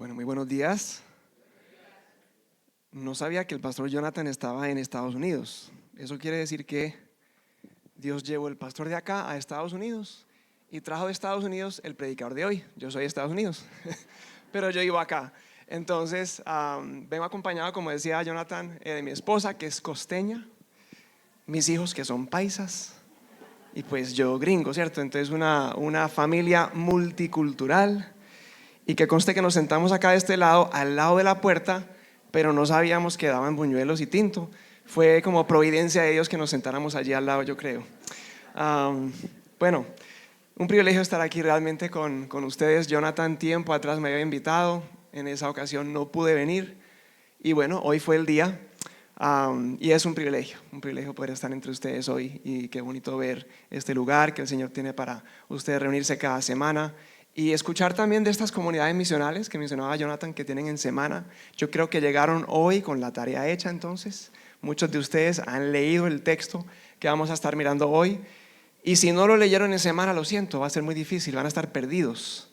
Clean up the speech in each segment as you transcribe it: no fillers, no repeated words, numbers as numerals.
Bueno, muy buenos días. No sabía que el pastor Jonathan estaba en Estados Unidos. Eso quiere decir que Dios llevó el pastor de acá a Estados Unidos y trajo de Estados Unidos el predicador de hoy. Yo soy de Estados Unidos, pero yo vivo acá. Entonces, vengo acompañado, como decía Jonathan, de mi esposa, que es costeña, mis hijos, que son paisas, y pues yo gringo, ¿cierto? Entonces, una familia multicultural. Y que conste que nos sentamos acá de este lado, al lado de la puerta, pero no sabíamos que daban buñuelos y tinto. Fue como providencia de Dios que nos sentáramos allí al lado, yo creo. Bueno, un privilegio estar aquí realmente con ustedes. Jonathan tiempo atrás me había invitado, en esa ocasión no pude venir. Y bueno, hoy fue el día y es un privilegio poder estar entre ustedes hoy. Y qué bonito ver este lugar que el Señor tiene para ustedes reunirse cada semana. Y escuchar también de estas comunidades misionales que mencionaba Jonathan que tienen en semana. Yo creo que llegaron hoy con la tarea hecha, entonces muchos de ustedes han leído el texto que vamos a estar mirando hoy. Y si no lo leyeron en semana, lo siento, va a ser muy difícil, van a estar perdidos.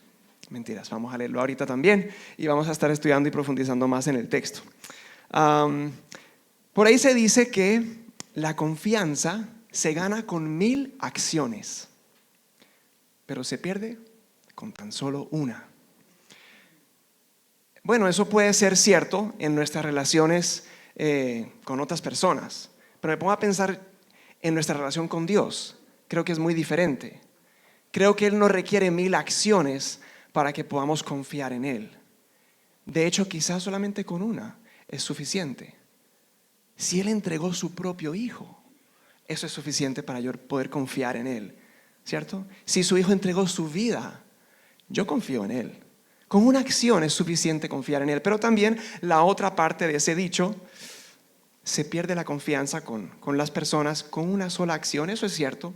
Mentiras, vamos a leerlo ahorita también y vamos a estar estudiando y profundizando más en el texto. Por ahí se dice que la confianza se gana con 1000 acciones, pero se pierde con tan solo una. Bueno, eso puede ser cierto en nuestras relaciones con otras personas, pero me pongo a pensar en nuestra relación con Dios. Creo que es muy diferente. Creo que Él no requiere 1000 acciones para que podamos confiar en Él. De hecho, quizás solamente con una es suficiente. Si Él entregó su propio Hijo, eso es suficiente para yo poder confiar en Él, ¿cierto? Si su Hijo entregó su vida, yo confío en Él. Con una acción es suficiente confiar en Él. Pero también la otra parte de ese dicho, se pierde la confianza con las personas con una sola acción. Eso es cierto.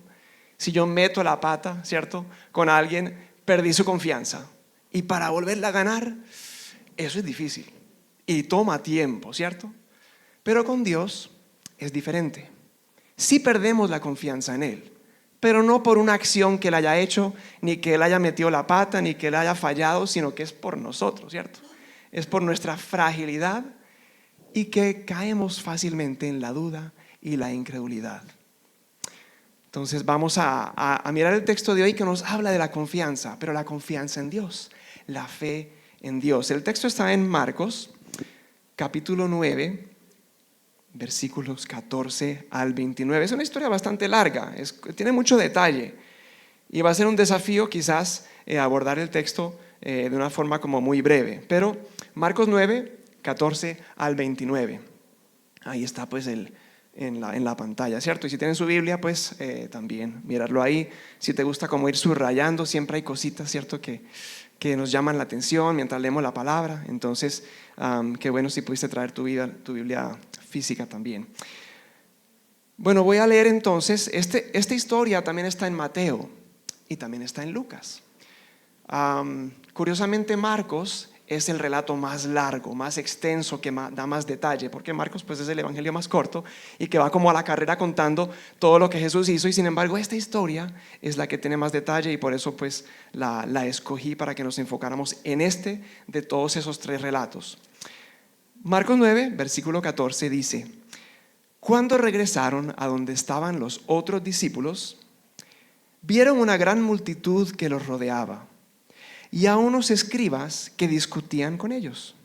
Si yo meto la pata, ¿cierto?, con alguien, perdí su confianza. Y para volverla a ganar, eso es difícil. Y toma tiempo, ¿cierto? Pero con Dios es diferente. Sí perdemos la confianza en Él, pero no por una acción que Él haya hecho, ni que Él haya metido la pata, ni que Él haya fallado, sino que es por nosotros, ¿cierto? Es por nuestra fragilidad y que caemos fácilmente en la duda y la incredulidad. Entonces vamos a mirar el texto de hoy que nos habla de la confianza, pero la confianza en Dios, la fe en Dios. El texto está en Marcos, capítulo 9, versículos 14 al 29. Es una historia bastante larga, tiene mucho detalle y va a ser un desafío quizás abordar el texto de una forma como muy breve. Pero Marcos 9, 14 al 29. Ahí está pues en la pantalla, ¿cierto? Y si tienen su Biblia, pues también mirarlo ahí. Si te gusta como ir subrayando, siempre hay cositas, ¿cierto?, que nos llaman la atención mientras leemos la palabra. Entonces, qué bueno si pudiste traer tu Biblia física también. Bueno, voy a leer entonces, esta historia también está en Mateo y también está en Lucas. Curiosamente, Marcos es el relato más largo, más extenso, que da más detalle, porque Marcos pues es el evangelio más corto y que va como a la carrera contando todo lo que Jesús hizo. Y sin embargo, esta historia es la que tiene más detalle y por eso pues la escogí para que nos enfocáramos en de todos esos 3 relatos. Marcos 9, versículo 14 dice: cuando regresaron a donde estaban los otros discípulos, vieron una gran multitud que los rodeaba y a unos escribas que discutían con ellos.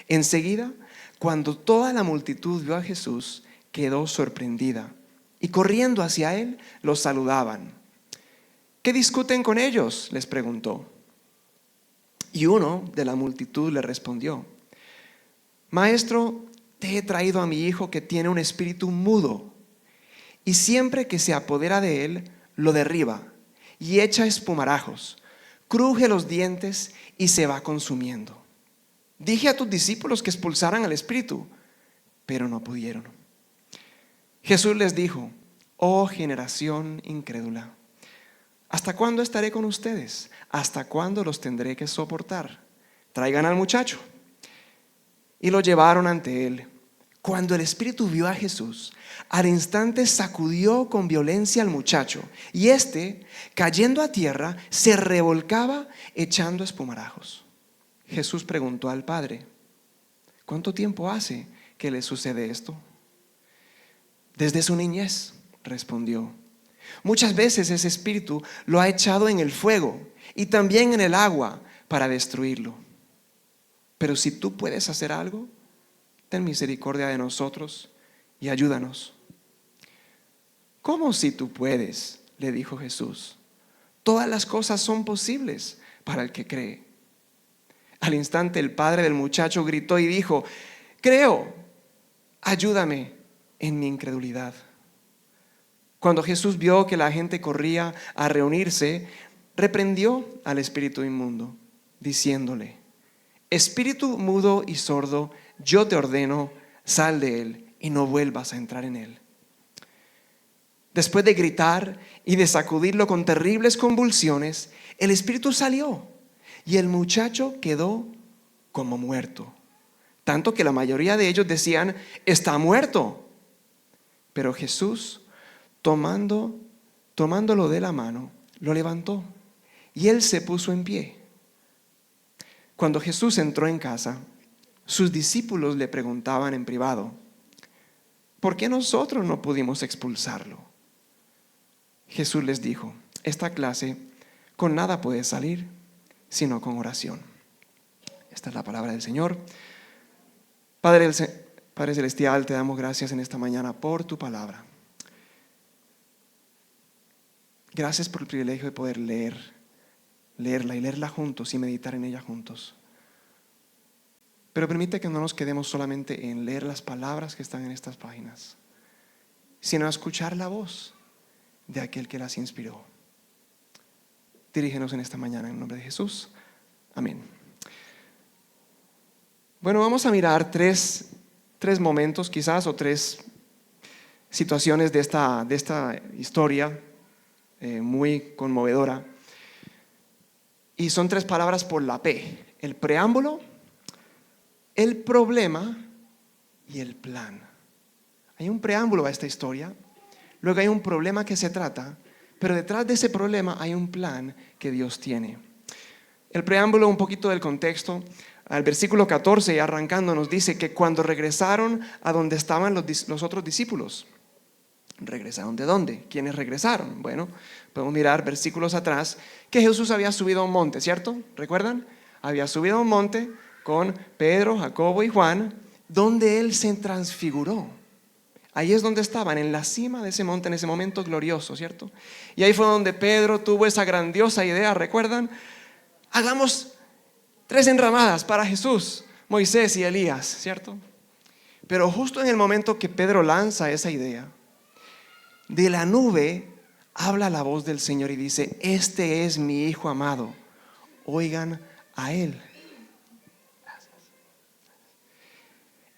Enseguida, cuando toda la multitud vio a Jesús, quedó sorprendida y corriendo hacia Él, los saludaban. ¿Qué discuten con ellos?, les preguntó. Y uno de la multitud le respondió: Maestro, te he traído a mi hijo que tiene un espíritu mudo y siempre que se apodera de él, lo derriba y echa espumarajos, cruje los dientes y se va consumiendo. Dije a tus discípulos que expulsaran al espíritu, pero no pudieron. Jesús les dijo: oh generación incrédula, ¿hasta cuándo estaré con ustedes? ¿Hasta cuándo los tendré que soportar? Traigan al muchacho. Y lo llevaron ante él. Cuando el espíritu vio a Jesús, al instante sacudió con violencia al muchacho, y éste, cayendo a tierra, se revolcaba echando espumarajos. Jesús preguntó al padre: ¿cuánto tiempo hace que le sucede esto? Desde su niñez, respondió. Muchas veces ese espíritu lo ha echado en el fuego y también en el agua para destruirlo. Pero si tú puedes hacer algo, ten misericordia de nosotros y ayúdanos. ¿Cómo si tú puedes?, le dijo Jesús. Todas las cosas son posibles para el que cree. Al instante el padre del muchacho gritó y dijo: creo, ayúdame en mi incredulidad. Cuando Jesús vio que la gente corría a reunirse, reprendió al espíritu inmundo, diciéndole: espíritu mudo y sordo, yo te ordeno, sal de él y no vuelvas a entrar en él. Después de gritar y de sacudirlo con terribles convulsiones, el espíritu salió y el muchacho quedó como muerto. Tanto que la mayoría de ellos decían: está muerto. Pero Jesús, tomándolo de la mano, lo levantó y él se puso en pie. Cuando Jesús entró en casa, sus discípulos le preguntaban en privado: ¿por qué nosotros no pudimos expulsarlo? Jesús les dijo: esta clase con nada puede salir, sino con oración. Esta es la palabra del Señor. Padre Celestial, te damos gracias en esta mañana por tu palabra. Gracias por el privilegio de poder leerla y leerla juntos y meditar en ella juntos. Pero permite que no nos quedemos solamente en leer las palabras que están en estas páginas, sino a escuchar la voz de aquel que las inspiró. Dirígenos en esta mañana en el nombre de Jesús. Amén. Bueno, vamos a mirar tres momentos quizás, o tres situaciones de esta historia muy conmovedora. Y son tres palabras por la P: el preámbulo, el problema y el plan. Hay un preámbulo a esta historia, luego hay un problema que se trata, pero detrás de ese problema hay un plan que Dios tiene. El preámbulo, un poquito del contexto. Al versículo 14 y arrancando nos dice que cuando regresaron a donde estaban los otros discípulos. ¿Regresaron de dónde? ¿Quiénes regresaron? Bueno, podemos mirar versículos atrás que Jesús había subido a un monte, ¿cierto? ¿Recuerdan? Había subido a un monte con Pedro, Jacobo y Juan, donde Él se transfiguró. Ahí es donde estaban, en la cima de ese monte, en ese momento glorioso, ¿cierto? Y ahí fue donde Pedro tuvo esa grandiosa idea, ¿recuerdan? Hagamos 3 enramadas para Jesús, Moisés y Elías, ¿cierto? Pero justo en el momento que Pedro lanza esa idea, de la nube habla la voz del Señor y dice: este es mi Hijo amado, oigan a Él. Gracias.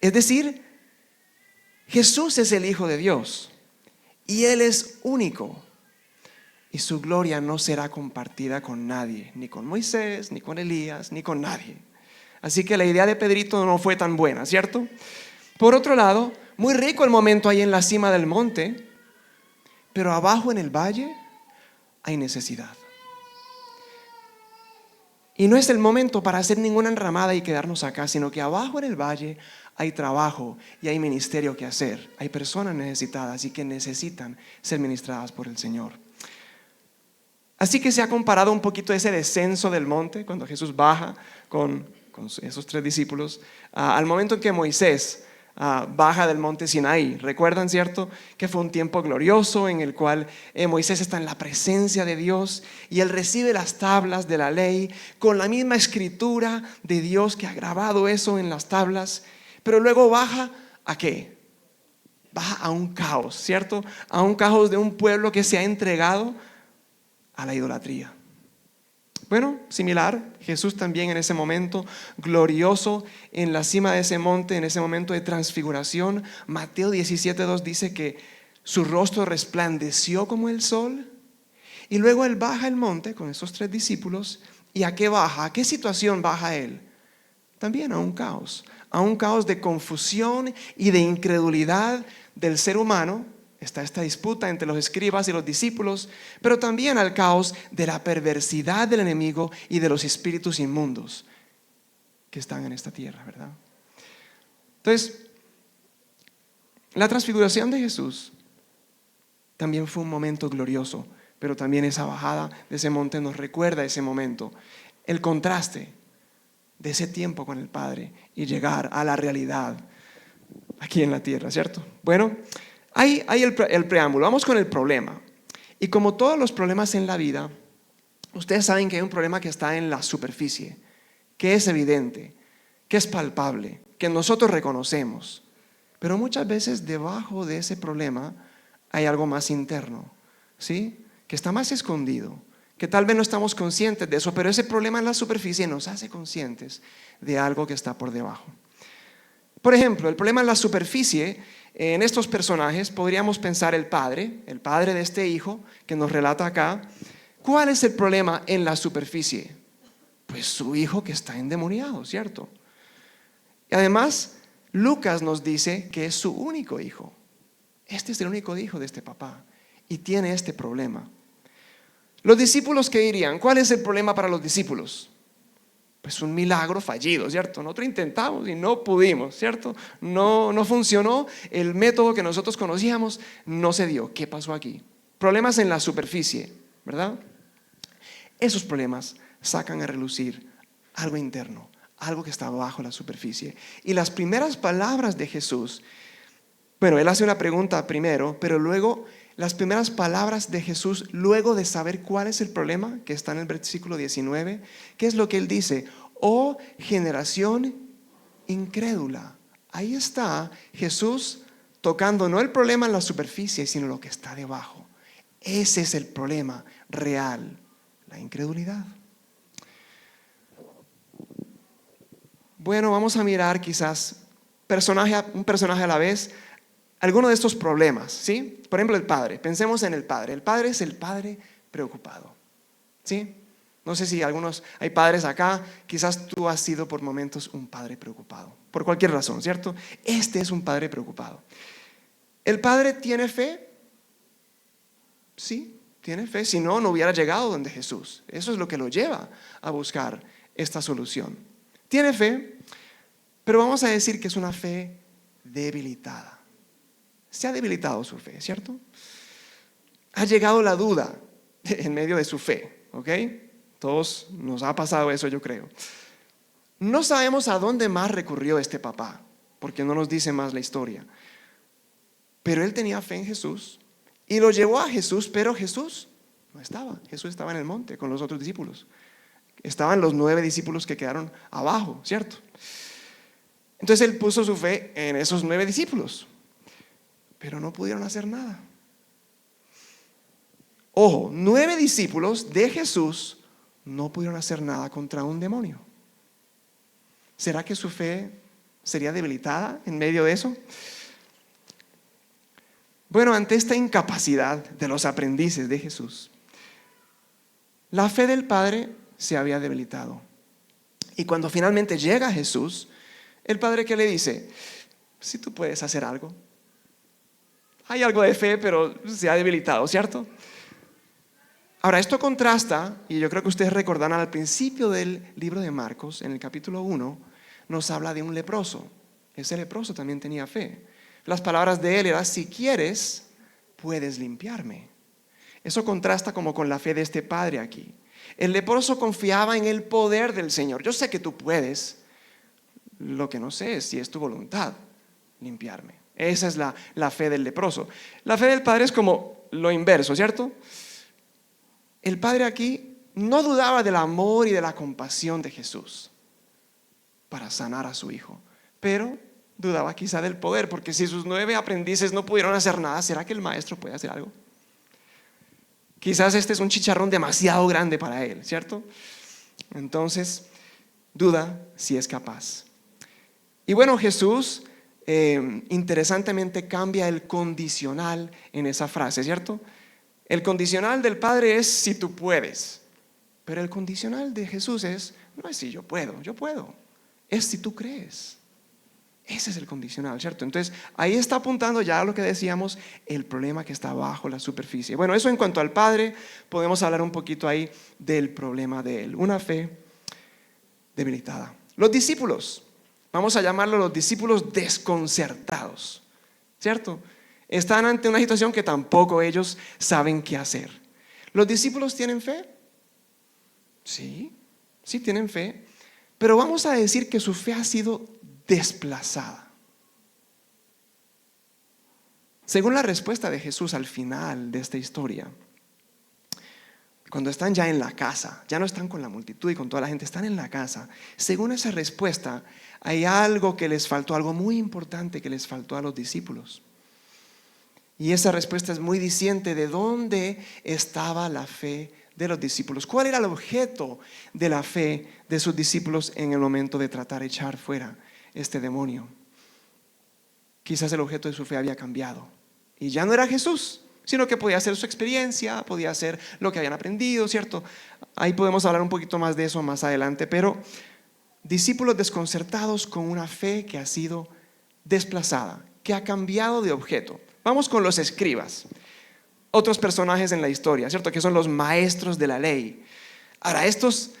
Es decir, Jesús es el Hijo de Dios y Él es único. Y su gloria no será compartida con nadie, ni con Moisés, ni con Elías, ni con nadie. Así que la idea de Pedrito no fue tan buena, ¿cierto? Por otro lado, muy rico el momento ahí en la cima del monte, pero abajo en el valle hay necesidad. Y no es el momento para hacer ninguna enramada y quedarnos acá, sino que abajo en el valle hay trabajo y hay ministerio que hacer. Hay personas necesitadas y que necesitan ser ministradas por el Señor. Así que se ha comparado un poquito ese descenso del monte, cuando Jesús baja con esos 3 discípulos, al momento en que Moisés baja del monte Sinaí. ¿Recuerdan, cierto? Que fue un tiempo glorioso en el cual Moisés está en la presencia de Dios y él recibe las tablas de la ley con la misma escritura de Dios que ha grabado eso en las tablas. Pero luego baja ¿a qué? Baja a un caos, ¿cierto? A un caos de un pueblo que se ha entregado a la idolatría. Bueno, similar, Jesús también en ese momento glorioso en la cima de ese monte, en ese momento de transfiguración. Mateo 17:2 dice que su rostro resplandeció como el sol. Y luego él baja el monte con esos 3 discípulos. ¿Y a qué baja? ¿A qué situación baja él? También a un caos de confusión y de incredulidad del ser humano. Está esta disputa entre los escribas y los discípulos, pero también al caos de la perversidad del enemigo y de los espíritus inmundos. que están en esta tierra, ¿verdad? Entonces, la transfiguración de Jesús también fue un momento glorioso, pero también esa bajada de ese monte nos recuerda ese momento, el contraste de ese tiempo con el Padre y llegar a la realidad aquí en la tierra, ¿cierto? Bueno, hay el preámbulo. Vamos con el problema. Y como todos los problemas en la vida, ustedes saben que hay un problema que está en la superficie, que es evidente, que es palpable, que nosotros reconocemos. Pero muchas veces debajo de ese problema hay algo más interno, ¿sí? Que está más escondido, que tal vez no estamos conscientes de eso, pero ese problema en la superficie nos hace conscientes de algo que está por debajo. Por ejemplo, el problema en la superficie, en estos personajes podríamos pensar el padre de este hijo que nos relata acá. ¿Cuál es el problema en la superficie? Pues su hijo que está endemoniado, ¿cierto? Y además, Lucas nos dice que es su único hijo. Este es el único hijo de este papá y tiene este problema. Los discípulos, ¿qué dirían? ¿Cuál es el problema para los discípulos? Pues un milagro fallido, ¿cierto? Nosotros intentamos y no pudimos, ¿cierto? No funcionó, el método que nosotros conocíamos no se dio. ¿Qué pasó aquí? Problemas en la superficie, ¿verdad? Esos problemas sacan a relucir algo interno, algo que está bajo la superficie. Y las primeras palabras de Jesús, bueno, él hace una pregunta primero, pero luego las primeras palabras de Jesús, luego de saber cuál es el problema, que está en el versículo 19, ¿qué es lo que él dice? Oh generación incrédula. Ahí está Jesús tocando no el problema en la superficie, sino lo que está debajo. Ese es el problema real, la incredulidad. Bueno, vamos a mirar quizás un personaje a la vez, alguno de estos problemas, ¿sí? Por ejemplo, el padre. Pensemos en el padre. El padre es el padre preocupado, ¿sí? No sé si hay padres acá, quizás tú has sido por momentos un padre preocupado, por cualquier razón, ¿cierto? Este es un padre preocupado. ¿El padre tiene fe? Sí, tiene fe, si no, no hubiera llegado donde Jesús. Eso es lo que lo lleva a buscar esta solución. Tiene fe, pero vamos a decir que es una fe debilitada. Se ha debilitado su fe, ¿cierto? Ha llegado la duda en medio de su fe, ¿ok? Todos nos ha pasado eso, yo creo. No sabemos a dónde más recurrió este papá, porque no nos dice más la historia. Pero él tenía fe en Jesús y lo llevó a Jesús, pero Jesús no estaba. Jesús estaba en el monte con los otros discípulos. Estaban los 9 discípulos que quedaron abajo, ¿cierto? Entonces él puso su fe en esos 9 discípulos, pero no pudieron hacer nada. Ojo, 9 discípulos de Jesús no pudieron hacer nada contra un demonio. ¿Será que su fe sería debilitada en medio de eso? Bueno, ante esta incapacidad de los aprendices de Jesús, la fe del Padre se había debilitado. Y cuando finalmente llega Jesús, el Padre, ¿qué le dice? Si tú puedes hacer algo. Hay algo de fe, pero se ha debilitado, ¿cierto? Ahora, esto contrasta, y yo creo que ustedes recordarán al principio del libro de Marcos, en el capítulo 1, nos habla de un leproso. Ese leproso también tenía fe. Las palabras de él eran: si quieres, puedes limpiarme. Eso contrasta como con la fe de este padre aquí. El leproso confiaba en el poder del Señor. Yo sé que tú puedes, lo que no sé es si es tu voluntad limpiarme. Esa es la fe del leproso. La fe del padre es como lo inverso, ¿cierto? El padre aquí no dudaba del amor y de la compasión de Jesús para sanar a su hijo, pero dudaba quizá del poder, porque si sus 9 aprendices no pudieron hacer nada, ¿será que el maestro puede hacer algo? Quizás este es un chicharrón demasiado grande para él, ¿cierto? Entonces, duda si es capaz. Y bueno, Jesús interesantemente cambia el condicional en esa frase, ¿cierto? El condicional del Padre es si tú puedes, pero el condicional de Jesús no es si yo puedo, es si tú crees. Ese es el condicional, ¿cierto? Entonces ahí está apuntando ya a lo que decíamos, el problema que está bajo la superficie. Bueno, eso en cuanto al Padre, podemos hablar un poquito ahí del problema de él, una fe debilitada. Los discípulos, vamos a llamarlos los discípulos desconcertados, ¿cierto? Están ante una situación que tampoco ellos saben qué hacer. ¿Los discípulos tienen fe? Sí, sí tienen fe, pero vamos a decir que su fe ha sido desplazada. Según la respuesta de Jesús al final de esta historia, cuando están ya en la casa, ya no están con la multitud y con toda la gente, están en la casa. Según esa respuesta, hay algo que les faltó, algo muy importante que les faltó a los discípulos. Y esa respuesta es muy diciente de dónde estaba la fe de los discípulos. ¿Cuál era el objeto de la fe de sus discípulos en el momento de tratar de echar fuera este demonio? Quizás el objeto de su fe había cambiado y ya no era Jesús, sino que podía ser su experiencia, podía ser lo que habían aprendido, ¿cierto? Ahí podemos hablar un poquito más de eso más adelante, pero discípulos desconcertados con una fe que ha sido desplazada, que ha cambiado de objeto. Vamos con los escribas, otros personajes en la historia, ¿cierto? Que son los maestros de la ley. Ahora, estos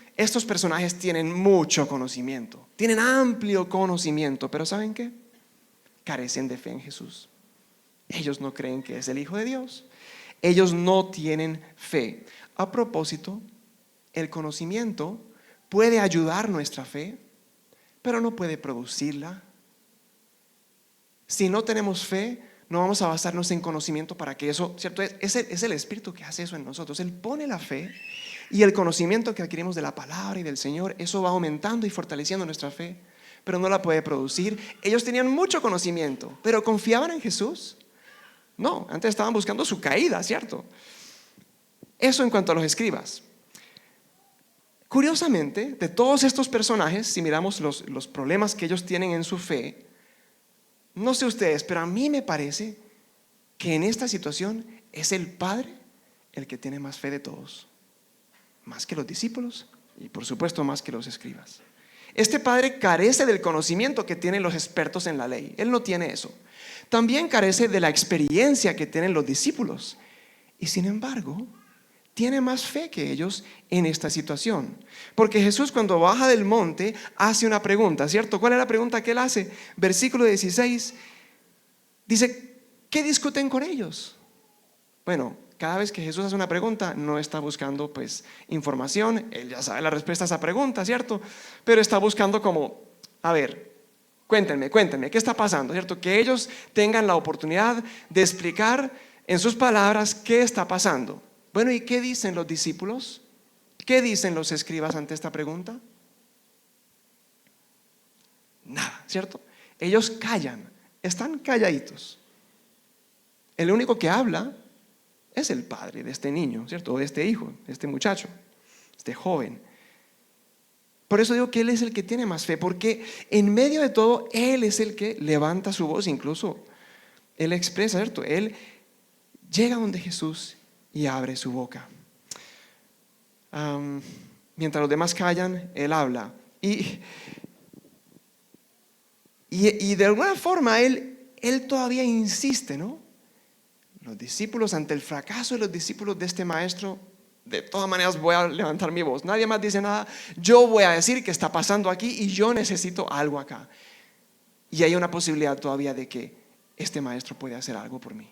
personajes tienen mucho conocimiento, tienen amplio conocimiento, pero ¿saben qué? Carecen de fe en Jesús. Ellos no creen que es el Hijo de Dios. Ellos no tienen fe. A propósito, el conocimiento puede ayudar nuestra fe, pero no puede producirla. Si no tenemos fe, no vamos a basarnos en conocimiento para que eso, ¿cierto? Es el Espíritu que hace eso en nosotros. Él pone la fe y el conocimiento que adquirimos de la palabra y del Señor, eso va aumentando y fortaleciendo nuestra fe, pero no la puede producir. Ellos tenían mucho conocimiento, pero ¿confiaban en Jesús? No, antes estaban buscando su caída, ¿cierto? Eso en cuanto a los escribas. Curiosamente, de todos estos personajes, si miramos los problemas que ellos tienen en su fe, no sé ustedes, pero a mí me parece que en esta situación es el Padre el que tiene más fe de todos, más que los discípulos y por supuesto más que los escribas. Este padre carece del conocimiento que tienen los expertos en la ley. Él no tiene eso. También carece de la experiencia que tienen los discípulos. Y sin embargo, tiene más fe que ellos en esta situación. Porque Jesús, cuando baja del monte, hace una pregunta, ¿cierto? ¿Cuál es la pregunta que él hace? Versículo 16 dice, ¿qué discuten con ellos? Bueno, cada vez que Jesús hace una pregunta, no está buscando pues información, él ya sabe la respuesta a esa pregunta, ¿cierto? Pero está buscando como, a ver, cuéntenme, ¿qué está pasando? ¿Cierto? Que ellos tengan la oportunidad de explicar en sus palabras qué está pasando. Bueno, ¿y qué dicen los discípulos? ¿Qué dicen los escribas ante esta pregunta? Nada, ¿cierto? Ellos callan, están calladitos. El único que habla es el padre de este niño, ¿cierto? O de este hijo, de este muchacho, este joven. Por eso digo que él es el que tiene más fe, porque en medio de todo, él es el que levanta su voz, incluso él expresa, ¿cierto? Él llega donde Jesús y abre su boca. Mientras los demás callan, él habla. Y de alguna forma él todavía insiste, ¿no? Los discípulos, ante el fracaso de los discípulos de este maestro, de todas maneras voy a levantar mi voz. Nadie más dice nada. Yo voy a decir qué está pasando aquí y yo necesito algo acá. Y hay una posibilidad todavía de que este maestro puede hacer algo por mí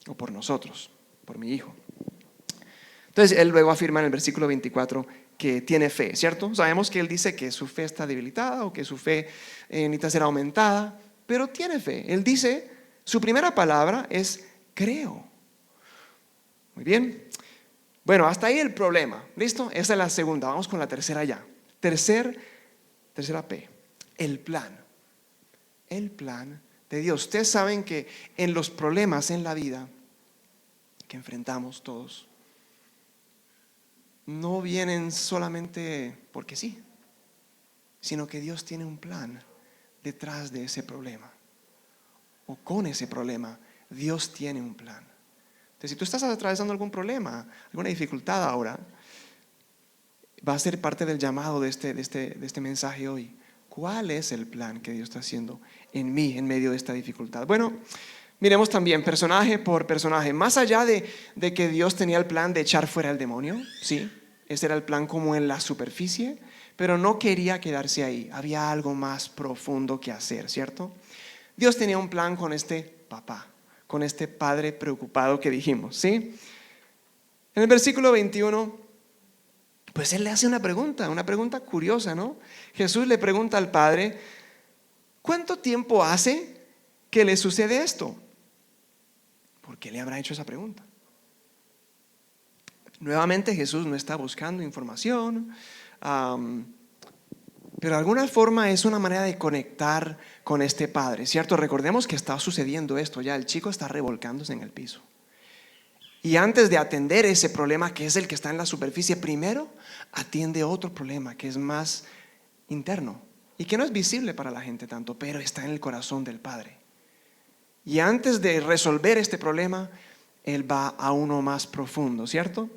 o por nosotros, por mi hijo. Entonces él luego afirma en el versículo 24 que tiene fe, ¿cierto? Sabemos que él dice que su fe está debilitada o que su fe necesita ser aumentada, pero tiene fe. Él dice, su primera palabra es creo. Muy bien. Bueno, hasta ahí el problema. ¿Listo? Esa es la segunda. Vamos con la tercera ya. Tercera P. El plan. El plan de Dios. Ustedes saben que en los problemas en la vida que enfrentamos todos, no vienen solamente porque sí, sino que Dios tiene un plan detrás de ese problema. O con ese problema, Dios tiene un plan. Entonces, si tú estás atravesando algún problema, alguna dificultad ahora, va a ser parte del llamado de este mensaje hoy. ¿Cuál es el plan que Dios está haciendo en mí en medio de esta dificultad? Bueno, miremos también personaje por personaje. Más allá de que Dios tenía el plan de echar fuera el demonio, sí, Ese era el plan como en la superficie, pero no quería quedarse ahí. Había algo más profundo que hacer, ¿cierto? Dios tenía un plan con este papá, con este padre preocupado que dijimos, ¿sí? En el versículo 21, pues él le hace una pregunta curiosa, ¿no? Jesús le pregunta al padre, ¿cuánto tiempo hace que le sucede esto? ¿Por qué le habrá hecho esa pregunta? Nuevamente Jesús no está buscando información, pero de alguna forma es una manera de conectar con este padre, ¿cierto? Recordemos que está sucediendo esto ya, el chico está revolcándose en el piso. Y antes de atender ese problema que es el que está en la superficie, primero atiende otro problema que es más interno y que no es visible para la gente tanto, pero está en el corazón del padre. Y antes de resolver este problema, él va a uno más profundo, ¿cierto?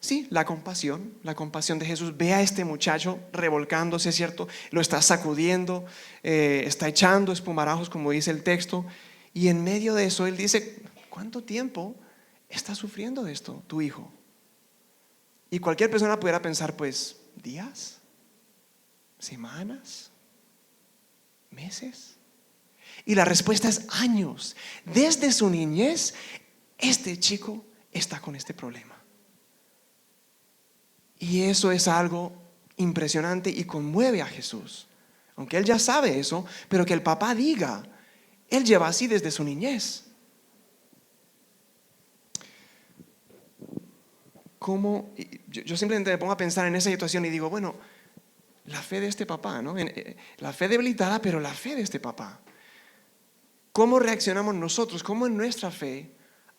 Sí, la compasión de Jesús. Ve a este muchacho revolcándose, ¿cierto? Lo está sacudiendo, está echando espumarajos, como dice el texto. Y en medio de eso, él dice, ¿cuánto tiempo está sufriendo esto tu hijo? Y cualquier persona pudiera pensar, pues, días, semanas, meses. Y la respuesta es años. Desde su niñez, este chico está con este problema. Y eso es algo impresionante y conmueve a Jesús. Aunque él ya sabe eso, pero que el papá diga, él lleva así desde su niñez. ¿Cómo? Yo simplemente me pongo a pensar en esa situación y digo, bueno, la fe de este papá, ¿no? La fe debilitada, pero la fe de este papá. ¿Cómo reaccionamos nosotros? ¿Cómo en nuestra fe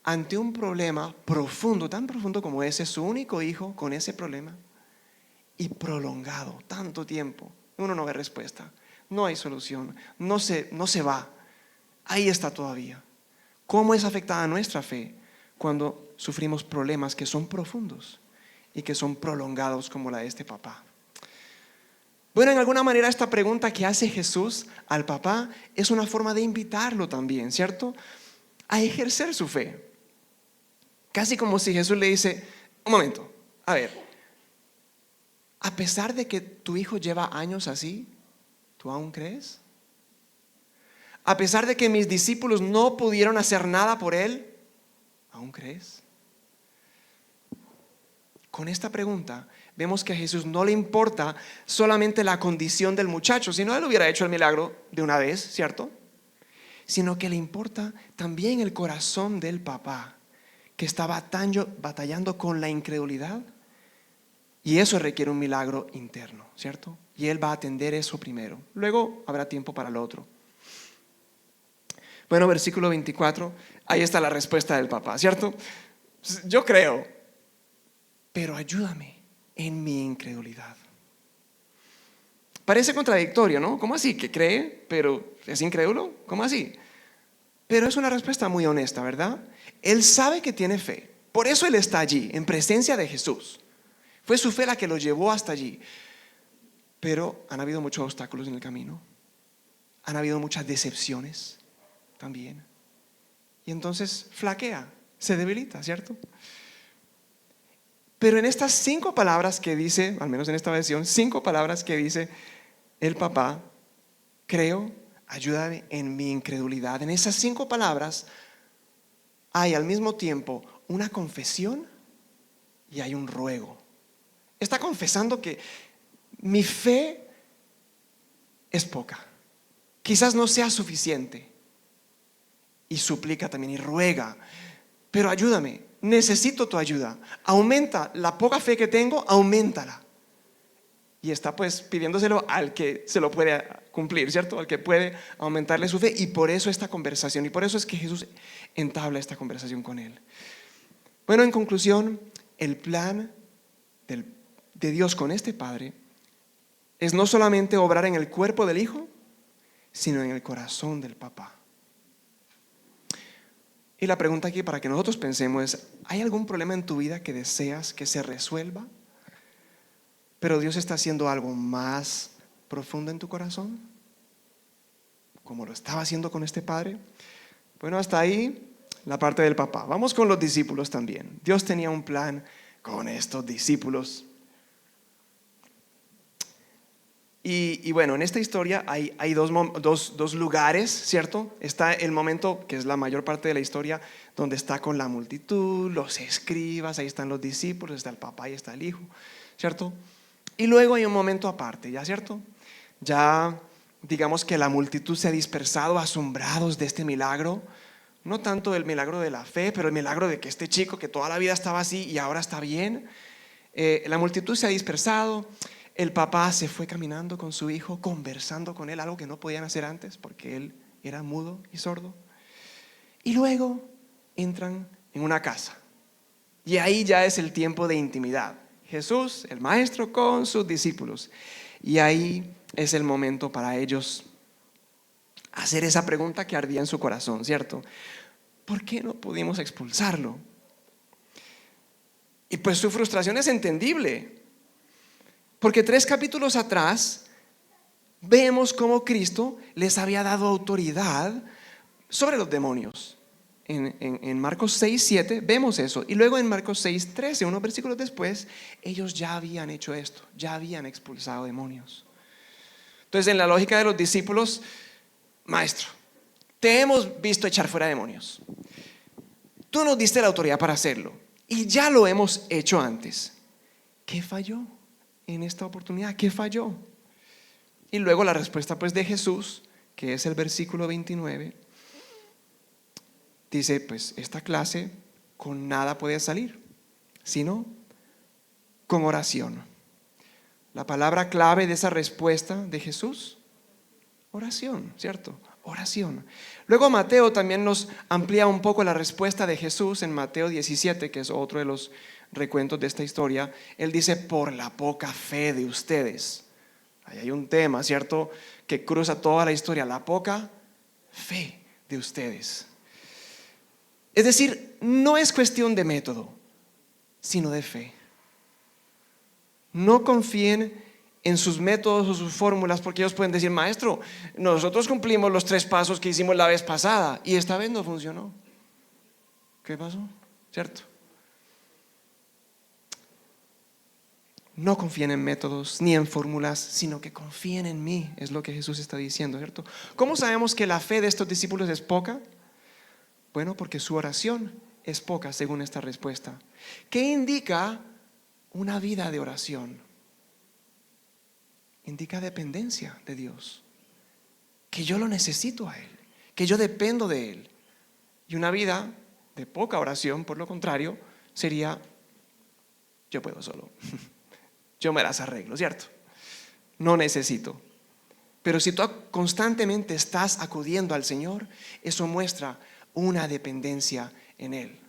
ante un problema profundo, tan profundo como ese, su único hijo con ese problema y prolongado tanto tiempo? Uno no ve respuesta, no hay solución, no se va, ahí está todavía. ¿Cómo es afectada nuestra fe cuando sufrimos problemas que son profundos y que son prolongados como la de este papá? Bueno, en alguna manera esta pregunta que hace Jesús al papá es una forma de invitarlo también, ¿cierto? A ejercer su fe. Casi como si Jesús le dice, un momento, a ver, a pesar de que tu hijo lleva años así, ¿tú aún crees? A pesar de que mis discípulos no pudieron hacer nada por él, ¿aún crees? Con esta pregunta vemos que a Jesús no le importa solamente la condición del muchacho, si no él hubiera hecho el milagro de una vez, ¿cierto? Sino que le importa también el corazón del papá, que está batallando con la incredulidad, y eso requiere un milagro interno, ¿cierto? Y él va a atender eso primero, luego habrá tiempo para lo otro. Bueno, versículo 24, ahí está la respuesta del papá, ¿cierto? Yo creo, pero ayúdame en mi incredulidad. Parece contradictorio, ¿no? ¿Cómo así? Que cree, pero es incrédulo. ¿Cómo así? Pero es una respuesta muy honesta, ¿verdad? Él sabe que tiene fe. Por eso él está allí, en presencia de Jesús. Fue su fe la que lo llevó hasta allí. Pero han habido muchos obstáculos en el camino. Han habido muchas decepciones también. Y entonces flaquea, se debilita, ¿cierto? Pero en estas 5 palabras que dice, al menos en esta versión, 5 palabras que dice el papá, creo, ayúdame en mi incredulidad. En esas 5 palabras hay al mismo tiempo una confesión y hay un ruego. Está confesando que mi fe es poca, quizás no sea suficiente, y suplica también y ruega, pero ayúdame, necesito tu ayuda, aumenta la poca fe que tengo, auméntala. Y está pues pidiéndoselo al que se lo puede cumplir, ¿cierto? Al que puede aumentarle su fe, y por eso esta conversación, y por eso es que Jesús entabla esta conversación con él. Bueno, en conclusión, el plan de Dios con este padre es no solamente obrar en el cuerpo del hijo, sino en el corazón del papá. Y la pregunta aquí para que nosotros pensemos es, ¿hay algún problema en tu vida que deseas que se resuelva? Pero Dios está haciendo algo más profundo en tu corazón, como lo estaba haciendo con este padre. Bueno, hasta ahí la parte del papá. Vamos con los discípulos también. Dios tenía un plan con estos discípulos. Y bueno, en esta historia hay dos lugares, ¿cierto? Está el momento, que es la mayor parte de la historia, donde está con la multitud, los escribas, ahí están los discípulos, está el papá y está el hijo, ¿cierto? Y luego hay un momento aparte, ¿ya cierto? Ya digamos que la multitud se ha dispersado, asombrados de este milagro. No tanto el milagro de la fe, pero el milagro de que este chico que toda la vida estaba así y ahora está bien. La multitud se ha dispersado. El papá se fue caminando con su hijo, conversando con él, algo que no podían hacer antes porque él era mudo y sordo. Y luego entran en una casa. Y ahí ya es el tiempo de intimidad. Jesús, el maestro, con sus discípulos. Y ahí es el momento para ellos hacer esa pregunta que ardía en su corazón, ¿cierto? ¿Por qué no pudimos expulsarlo? Y pues su frustración es entendible. Porque 3 capítulos atrás vemos cómo Cristo les había dado autoridad sobre los demonios. En Marcos 6, 7 vemos eso. Y luego en Marcos 6, 13, unos versículos después, ellos ya habían hecho esto, ya habían expulsado demonios. Entonces, en la lógica de los discípulos, maestro, te hemos visto echar fuera demonios. Tú nos diste la autoridad para hacerlo y ya lo hemos hecho antes. ¿Qué falló en esta oportunidad? ¿Qué falló? Y luego la respuesta pues de Jesús, que es el versículo 29, dice, pues esta clase con nada puede salir, sino con oración. La palabra clave de esa respuesta de Jesús, oración, ¿cierto? Oración. Luego Mateo también nos amplía un poco la respuesta de Jesús en Mateo 17, que es otro de los recuentos de esta historia. Él dice, por la poca fe de ustedes. Ahí hay un tema, ¿cierto?, que cruza toda la historia, la poca fe de ustedes. Es decir, no es cuestión de método, sino de fe. No confíen en sus métodos o sus fórmulas, porque ellos pueden decir, maestro, nosotros cumplimos los 3 pasos que hicimos la vez pasada y esta vez no funcionó. ¿Qué pasó? ¿Cierto? No confíen en métodos ni en fórmulas, sino que confíen en mí, es lo que Jesús está diciendo, ¿cierto? ¿Cómo sabemos que la fe de estos discípulos es poca? Bueno, porque su oración es poca según esta respuesta. ¿Qué indica una vida de oración? Indica dependencia de Dios, que yo lo necesito a Él, que yo dependo de Él. Y una vida de poca oración, por lo contrario, sería, yo puedo solo, yo me las arreglo, ¿cierto? No necesito. Pero si tú constantemente estás acudiendo al Señor, eso muestra una dependencia en Él.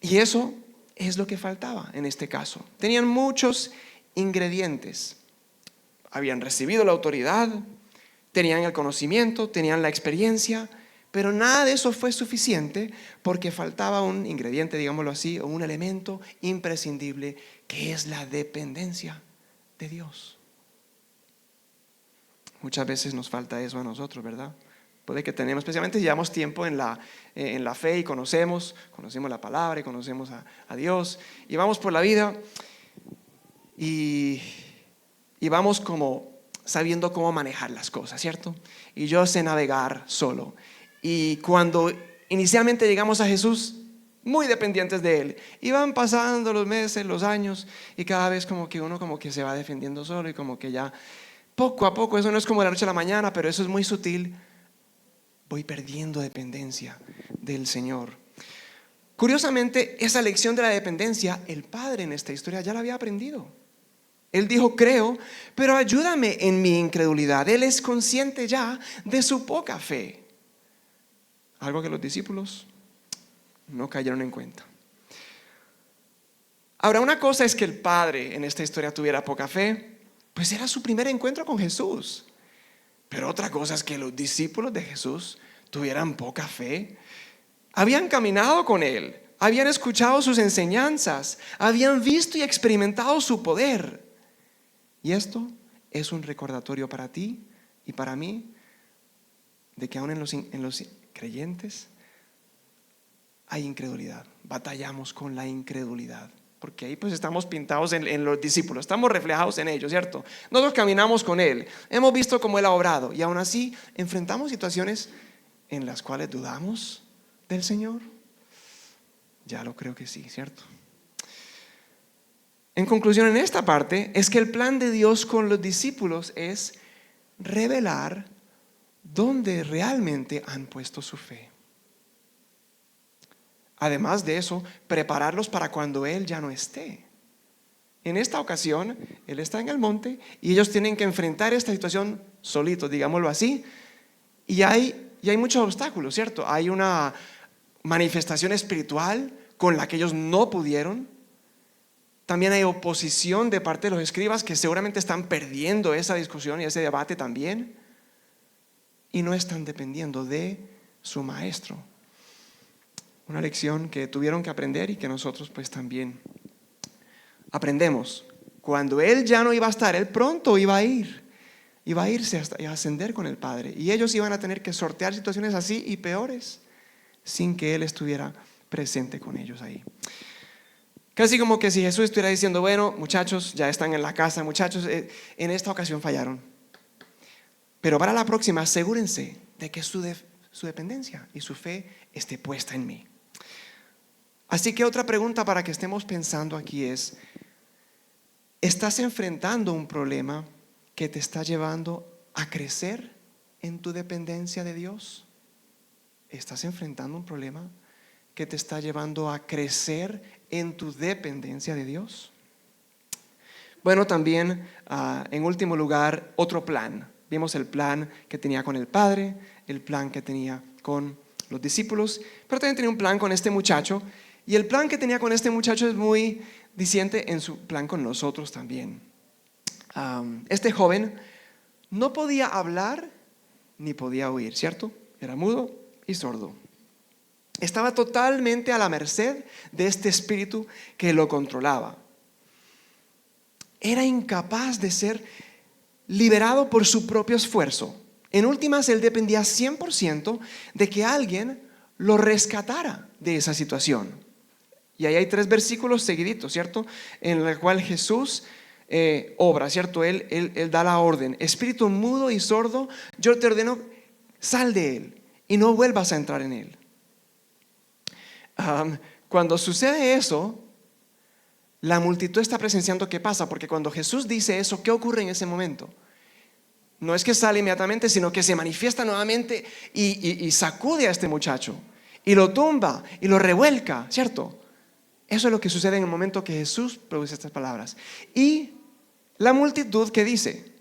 Y eso es lo que faltaba en este caso. Tenían muchos ingredientes. Habían recibido la autoridad, tenían el conocimiento, tenían la experiencia, pero nada de eso fue suficiente porque faltaba un ingrediente, digámoslo así, o un elemento imprescindible, que es la dependencia de Dios. Muchas veces nos falta eso a nosotros, ¿verdad? Puede que tenemos, especialmente si llevamos tiempo en la fe y conocemos la palabra y conocemos a Dios y vamos por la vida y vamos como sabiendo cómo manejar las cosas, ¿cierto? Y yo sé navegar solo. Y cuando inicialmente llegamos a Jesús, muy dependientes de Él, y van pasando los meses, los años, y cada vez como que uno como que se va defendiendo solo y como que ya poco a poco, eso no es como de la noche a la mañana, pero eso es muy sutil, voy perdiendo dependencia del Señor. Curiosamente, esa lección de la dependencia, el padre en esta historia ya la había aprendido. Él dijo, creo, pero ayúdame en mi incredulidad. Él es consciente ya de su poca fe. Algo que los discípulos no cayeron en cuenta. Ahora, una cosa es que el padre en esta historia tuviera poca fe, pues era su primer encuentro con Jesús. Pero otra cosa es que los discípulos de Jesús tuvieran poca fe. Habían caminado con Él, habían escuchado sus enseñanzas, habían visto y experimentado su poder. Y esto es un recordatorio para ti y para mí de que aún en los creyentes hay incredulidad. Batallamos con la incredulidad. porque ahí pues estamos pintados en los discípulos, estamos reflejados en ellos, ¿cierto? Nosotros caminamos con Él, hemos visto cómo Él ha obrado y aún así enfrentamos situaciones en las cuales dudamos del Señor. Ya lo creo que sí, ¿cierto? En conclusión, en esta parte es que el plan de Dios con los discípulos es revelar dónde realmente han puesto su fe. Además de eso, prepararlos para cuando Él ya no esté. En esta ocasión, Él está en el monte y ellos tienen que enfrentar esta situación solitos, digámoslo así. Y hay muchos obstáculos, ¿cierto? Hay una manifestación espiritual con la que ellos no pudieron. También hay oposición de parte de los escribas que seguramente están perdiendo esa discusión y ese debate también. Y no están dependiendo de su maestro. Una lección que tuvieron que aprender y que nosotros pues también aprendemos. Cuando Él ya no iba a estar, Él pronto iba a irse hasta a ascender con el Padre. Y ellos iban a tener que sortear situaciones así y peores sin que Él estuviera presente con ellos ahí. Casi como que si Jesús estuviera diciendo, bueno, muchachos, ya están en la casa, muchachos, en esta ocasión fallaron. Pero para la próxima asegúrense de que su dependencia y su fe esté puesta en mí. Así que otra pregunta para que estemos pensando aquí es, ¿estás enfrentando un problema que te está llevando a crecer en tu dependencia de Dios? ¿Estás enfrentando un problema que te está llevando a crecer en tu dependencia de Dios? Bueno, también en último lugar, otro plan. Vimos el plan que tenía con el Padre, el plan que tenía con los discípulos, pero también tenía un plan con este muchacho. Y el plan que tenía con este muchacho es muy diciente en su plan con nosotros también. Este joven no podía hablar ni podía oír, ¿cierto? Era mudo y sordo. Estaba totalmente a la merced de este espíritu que lo controlaba. Era incapaz de ser liberado por su propio esfuerzo. En últimas, él dependía 100% de que alguien lo rescatara de esa situación. Y ahí hay 3 versículos seguiditos, ¿cierto? En el cual Jesús obra, ¿cierto? Él da la orden. Espíritu mudo y sordo, yo te ordeno, sal de él y no vuelvas a entrar en él. Cuando sucede eso, la multitud está presenciando qué pasa, porque cuando Jesús dice eso, ¿qué ocurre en ese momento? No es que sale inmediatamente, sino que se manifiesta nuevamente y sacude a este muchacho y lo tumba y lo revuelca, ¿cierto? Eso es lo que sucede en el momento que Jesús produce estas palabras. Y la multitud que dice,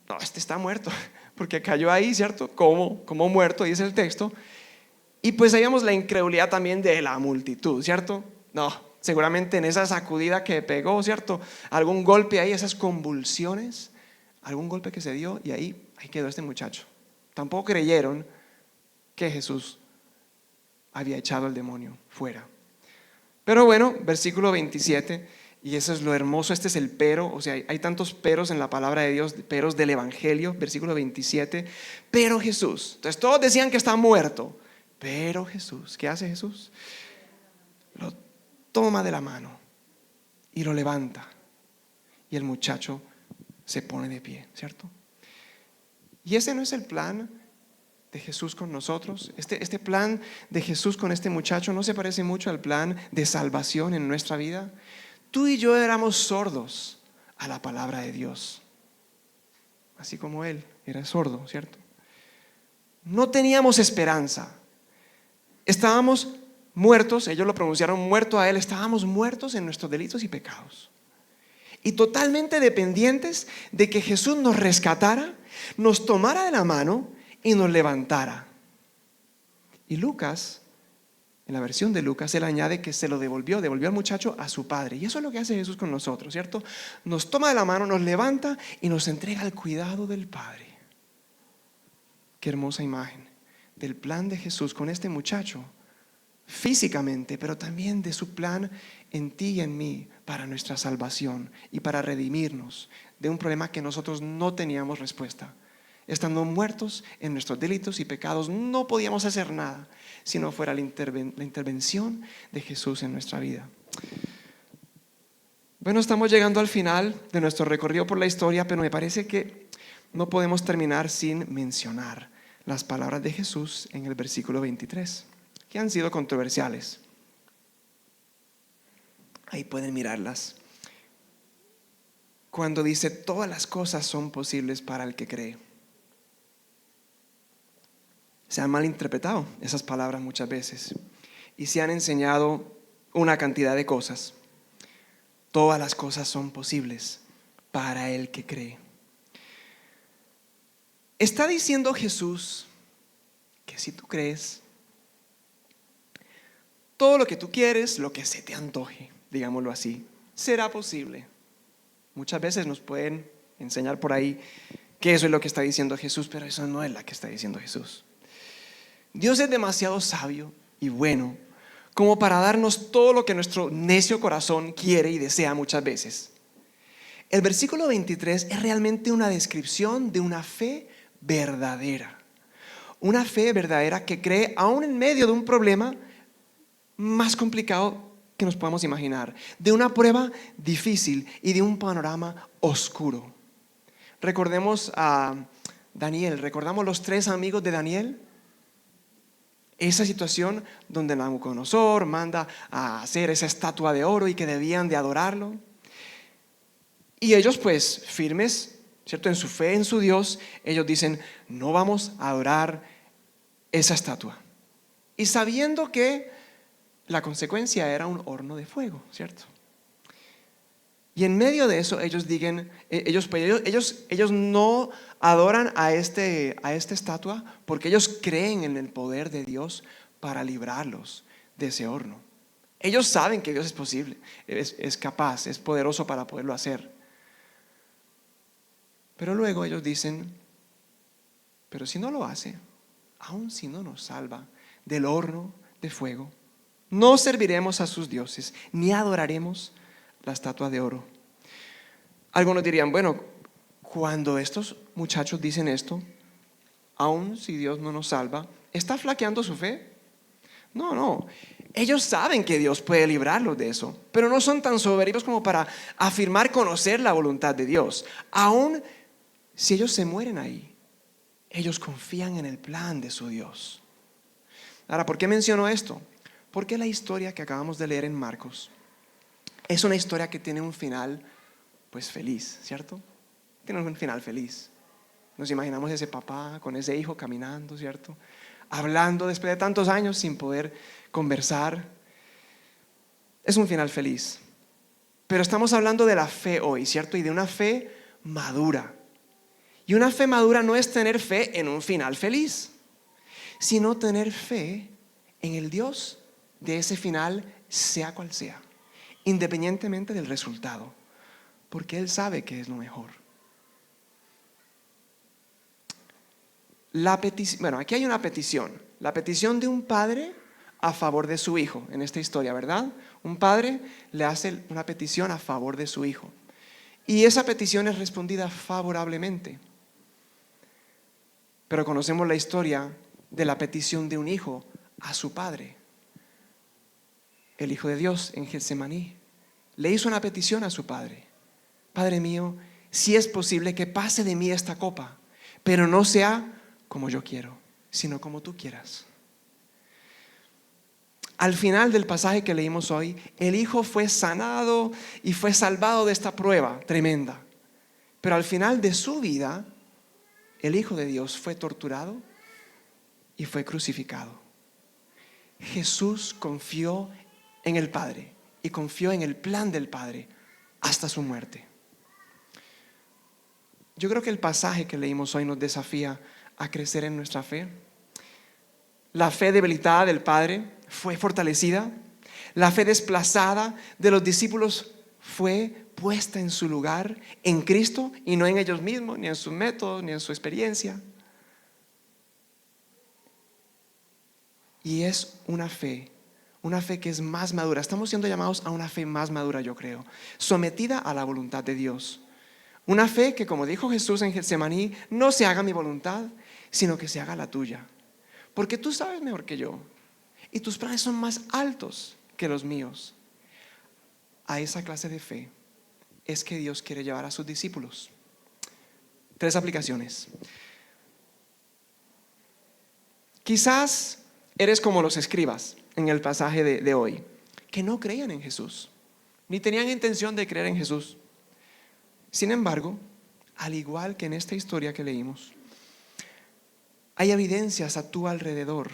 no, este está muerto, porque cayó ahí, ¿cierto? Como muerto, dice el texto. Y pues veíamos la incredulidad también de la multitud, ¿cierto? No, seguramente en esa sacudida que pegó, ¿cierto? Algún golpe ahí, esas convulsiones, algún golpe que se dio y ahí quedó este muchacho. Tampoco creyeron que Jesús había echado al demonio fuera. Pero bueno, versículo 27, y eso es lo hermoso, este es el pero, o sea, hay tantos peros en la palabra de Dios, peros del Evangelio, versículo 27, pero Jesús, entonces todos decían que está muerto, pero Jesús, ¿qué hace Jesús? Lo toma de la mano y lo levanta, y el muchacho se pone de pie, ¿cierto? Y ese no es el plan de Jesús con nosotros. Este plan de Jesús con este muchacho no se parece mucho al plan de salvación en nuestra vida. Tú y yo éramos sordos a la palabra de Dios, así como él era sordo, ¿cierto? No teníamos esperanza. Estábamos muertos, ellos lo pronunciaron muerto a él, estábamos muertos en nuestros delitos y pecados. Y totalmente dependientes de que Jesús nos rescatara, nos tomara de la mano y nos levantara. Y Lucas, en la versión de Lucas, él añade que se lo devolvió al muchacho a su padre. Y eso es lo que hace Jesús con nosotros, ¿cierto? Nos toma de la mano, nos levanta y nos entrega al cuidado del Padre. Qué hermosa imagen del plan de Jesús con este muchacho, físicamente, pero también de su plan en ti y en mí para nuestra salvación y para redimirnos de un problema que nosotros no teníamos respuesta. Estando muertos en nuestros delitos y pecados, no podíamos hacer nada si no fuera la intervención de Jesús en nuestra vida. Bueno, estamos llegando al final de nuestro recorrido por la historia, pero me parece que no podemos terminar sin mencionar las palabras de Jesús en el versículo 23, que han sido controversiales. Ahí pueden mirarlas. Cuando dice, todas las cosas son posibles para el que cree. Se han malinterpretado esas palabras muchas veces y se han enseñado una cantidad de cosas. Todas las cosas son posibles para el que cree. Está diciendo Jesús que si tú crees, todo lo que tú quieres, lo que se te antoje, digámoslo así, será posible. Muchas veces nos pueden enseñar por ahí que eso es lo que está diciendo Jesús, pero eso no es lo que está diciendo Jesús. Dios es demasiado sabio y bueno como para darnos todo lo que nuestro necio corazón quiere y desea muchas veces. El versículo 23 es realmente una descripción de una fe verdadera. Una fe verdadera que cree aún en medio de un problema más complicado que nos podamos imaginar, de una prueba difícil y de un panorama oscuro. Recordemos a Daniel, recordamos los 3 amigos de Daniel. Esa situación donde Nabucodonosor manda a hacer esa estatua de oro y que debían de adorarlo. Y ellos pues firmes, ¿cierto? En su fe en su Dios, ellos dicen, no vamos a adorar esa estatua. Y sabiendo que la consecuencia era un horno de fuego, ¿cierto? Y en medio de eso ellos no adoran a esta estatua porque ellos creen en el poder de Dios para librarlos de ese horno. Ellos saben que Dios es posible, es capaz, es poderoso para poderlo hacer. Pero luego ellos dicen, pero si no lo hace, aun si no nos salva del horno de fuego, no serviremos a sus dioses, ni adoraremos la estatua de oro. Algunos dirían, bueno, cuando estos muchachos dicen esto, aun si Dios no nos salva, ¿está flaqueando su fe? No, ellos saben que Dios puede librarlos de eso, pero no son tan soberbios como para afirmar conocer la voluntad de Dios. Aun si ellos se mueren ahí, ellos confían en el plan de su Dios. Ahora, ¿por qué menciono esto? Porque la historia que acabamos de leer en Marcos es una historia que tiene un final pues feliz, ¿cierto? Tiene un final feliz. Nos imaginamos ese papá con ese hijo caminando, ¿cierto? Hablando después de tantos años sin poder conversar. Es un final feliz. Pero estamos hablando de la fe hoy, ¿cierto? Y de una fe madura. Y una fe madura no es tener fe en un final feliz, sino tener fe en el Dios de ese final, sea cual sea, independientemente del resultado, porque Él sabe que es lo mejor. Aquí hay una petición, la petición de un padre a favor de su hijo en esta historia, ¿verdad? Un padre le hace una petición a favor de su hijo y esa petición es respondida favorablemente. Pero conocemos la historia de la petición de un hijo a su padre. El Hijo de Dios en Getsemaní le hizo una petición a su padre. Padre mío, si es posible que pase de mí esta copa, pero no sea como yo quiero, sino como tú quieras. Al final del pasaje que leímos hoy, el hijo fue sanado y fue salvado de esta prueba tremenda. Pero al final de su vida, el Hijo de Dios fue torturado y fue crucificado. Jesús confió en el Padre y confió en el plan del Padre hasta su muerte. Yo creo que el pasaje que leímos hoy nos desafía a crecer en nuestra fe. La fe debilitada del Padre fue fortalecida. La fe desplazada de los discípulos fue puesta en su lugar en Cristo y no en ellos mismos, ni en sus métodos, ni en su experiencia. Y es una fe que es más madura. Estamos siendo llamados a una fe más madura, yo creo, sometida a la voluntad de Dios. Una fe que, como dijo Jesús en Getsemaní, no se haga mi voluntad, sino que se haga la tuya. Porque tú sabes mejor que yo y tus planes son más altos que los míos. A esa clase de fe es que Dios quiere llevar a sus discípulos. 3 aplicaciones. Quizás eres como los escribas en el pasaje de hoy, que no creían en Jesús, ni tenían intención de creer en Jesús. Sin embargo, al igual que en esta historia que leímos, hay evidencias a tu alrededor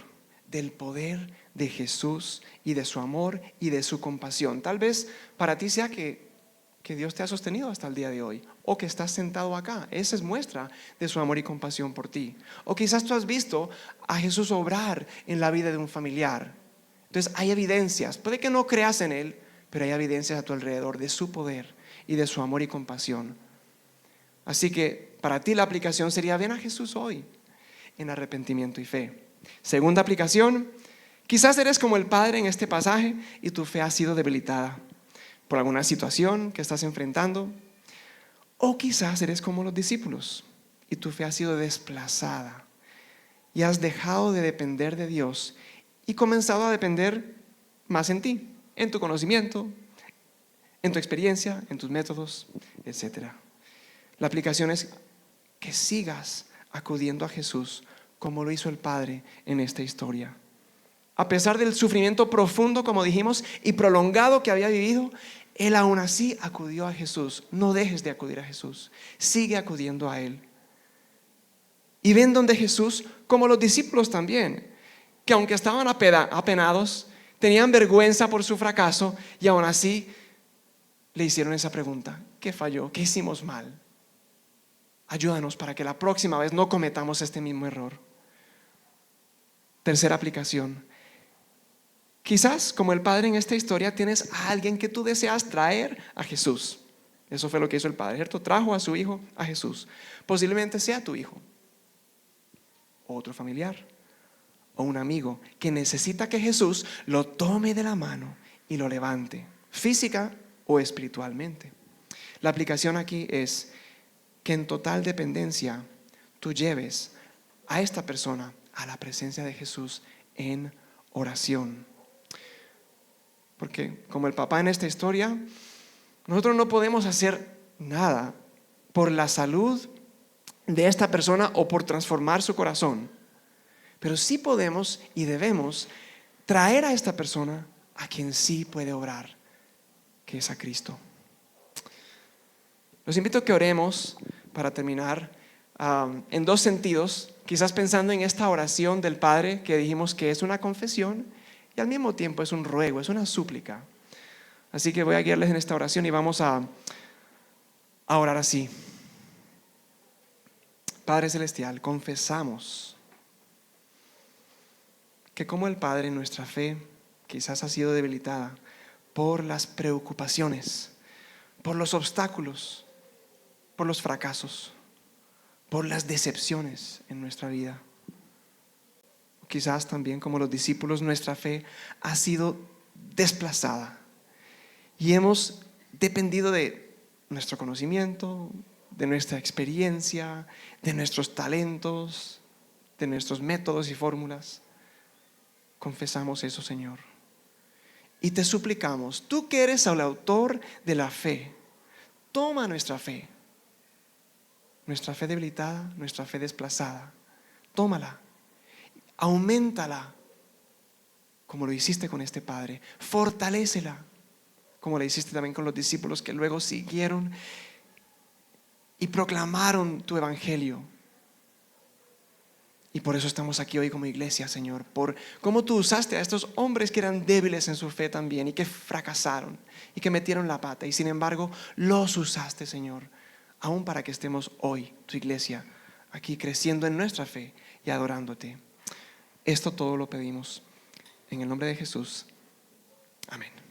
del poder de Jesús y de su amor y de su compasión. Tal vez para ti sea que Dios te ha sostenido hasta el día de hoy, o que estás sentado acá. Esa es muestra de su amor y compasión por ti. O quizás tú has visto a Jesús obrar en la vida de un familiar. Entonces hay evidencias, puede que no creas en Él, pero hay evidencias a tu alrededor de su poder y de su amor y compasión. Así que para ti la aplicación sería: ven a Jesús hoy en arrepentimiento y fe. Segunda aplicación: quizás eres como el padre en este pasaje y tu fe ha sido debilitada por alguna situación que estás enfrentando. O quizás eres como los discípulos y tu fe ha sido desplazada y has dejado de depender de Dios y comenzado a depender más en ti, en tu conocimiento, en tu experiencia, en tus métodos, etc. La aplicación es que sigas acudiendo a Jesús como lo hizo el Padre en esta historia. A pesar del sufrimiento profundo, como dijimos, y prolongado que había vivido, Él aún así acudió a Jesús. No dejes de acudir a Jesús. Sigue acudiendo a Él. Y ven donde Jesús, como los discípulos también, que aunque estaban apenados, tenían vergüenza por su fracaso, y aún así le hicieron esa pregunta: ¿qué falló? ¿Qué hicimos mal? Ayúdanos para que la próxima vez no cometamos este mismo error. Tercera aplicación: quizás, como el Padre en esta historia, tienes a alguien que tú deseas traer a Jesús. Eso fue lo que hizo el Padre, ¿cierto? Trajo a su hijo a Jesús. Posiblemente sea tu hijo, o otro familiar, o un amigo que necesita que Jesús lo tome de la mano y lo levante, física o espiritualmente. La aplicación aquí es que en total dependencia tú lleves a esta persona a la presencia de Jesús en oración. Porque como el papá en esta historia, nosotros no podemos hacer nada por la salud de esta persona o por transformar su corazón. Pero sí podemos y debemos traer a esta persona a quien sí puede obrar, que es a Cristo. Los invito a que oremos para terminar en 2 sentidos, quizás pensando en esta oración del Padre que dijimos que es una confesión y al mismo tiempo es un ruego, es una súplica. Así que voy a guiarles en esta oración y vamos a orar así. Padre Celestial, confesamos que como el Padre, nuestra fe quizás ha sido debilitada por las preocupaciones, por los obstáculos, por los fracasos, por las decepciones en nuestra vida. Quizás también, como los discípulos, nuestra fe ha sido desplazada y hemos dependido de nuestro conocimiento, de nuestra experiencia, de nuestros talentos, de nuestros métodos y fórmulas. Confesamos eso, Señor, y te suplicamos, tú que eres el autor de la fe, toma nuestra fe debilitada, nuestra fe desplazada, tómala, auméntala como lo hiciste con este Padre, fortalécela como lo hiciste también con los discípulos que luego siguieron y proclamaron tu evangelio. Y por eso estamos aquí hoy como iglesia, Señor, por cómo tú usaste a estos hombres que eran débiles en su fe también y que fracasaron y que metieron la pata, y sin embargo los usaste, Señor, aún para que estemos hoy, tu iglesia, aquí creciendo en nuestra fe y adorándote. Esto todo lo pedimos en el nombre de Jesús. Amén.